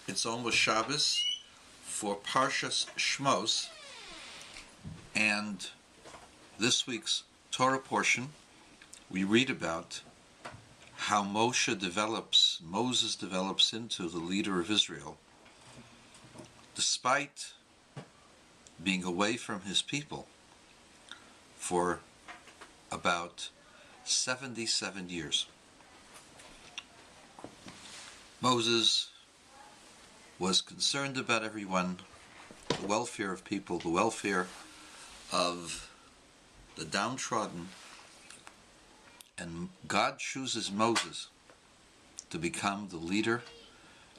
It's almost Shabbos for Parshas Shmos, and this week's Torah portion we read about how Moses develops into the leader of Israel, despite being away from his people for about 77 years. Moses was concerned about everyone, the welfare of people, the welfare of the downtrodden, and God chooses Moses to become the leader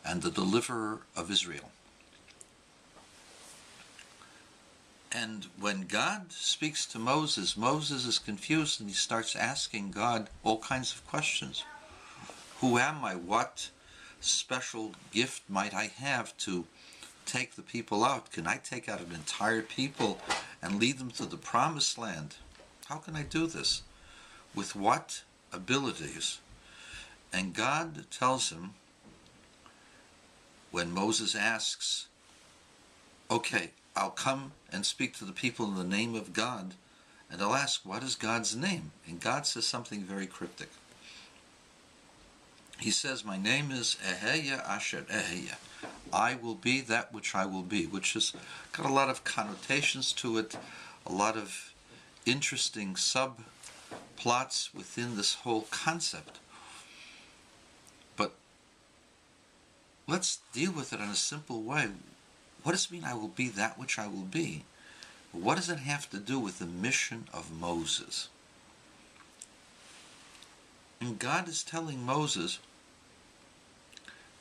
and the deliverer of Israel. And when God speaks to Moses, Moses is confused and he starts asking God all kinds of questions. Who am I? What special gift might I have to take the people out? Can I take out an entire people and lead them to the promised land? How can I do this? With what abilities? And God tells him, when Moses asks, okay, I'll come and speak to the people in the name of God, and I'll ask, what is God's name? And God says something very cryptic. He says, my name is Eheya Asher Eheya. I will be that which I will be, which has got a lot of connotations to it, a lot of interesting subplots within this whole concept. But let's deal with it in a simple way. What does it mean I will be that which I will be? What does it have to do with the mission of Moses? And God is telling Moses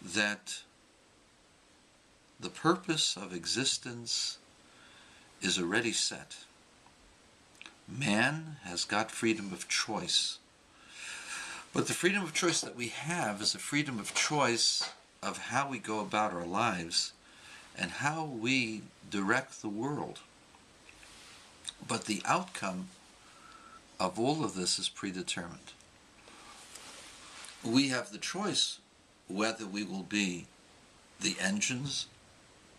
that the purpose of existence is already set. Man has got freedom of choice. But the freedom of choice that we have is a freedom of choice of how we go about our lives and how we direct the world. But the outcome of all of this is predetermined. We have the choice whether we will be the engines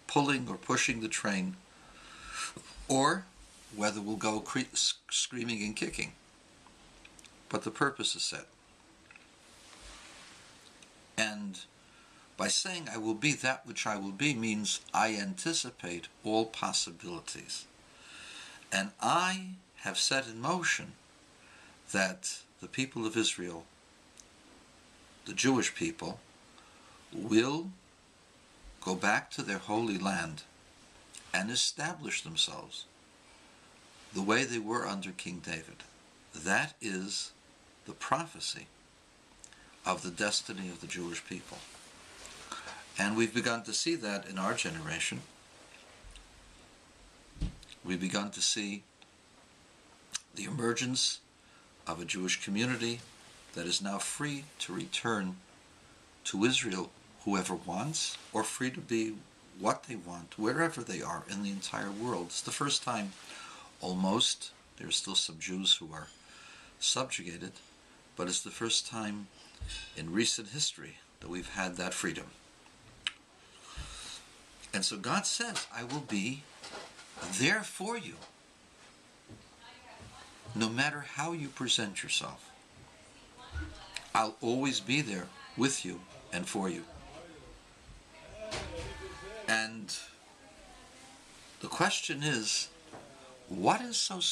pulling or pushing the train, or whether we'll go screaming and kicking. But the purpose is set. And by saying I will be that which I will be means I anticipate all possibilities. And I have set in motion that the people of Israel, the Jewish people, will go back to their holy land and establish themselves the way they were under King David. That is the prophecy of the destiny of the Jewish people. And we've begun to see that in our generation. We've begun to see the emergence of a Jewish community that is now free to return to Israel, whoever wants, or free to be what they want, wherever they are in the entire world. It's the first time, almost, there are still some Jews who are subjugated, but it's the first time in recent history that we've had that freedom. And so God says, I will be there for you, no matter how you present yourself. I'll always be there with you and for you. And the question is, what is so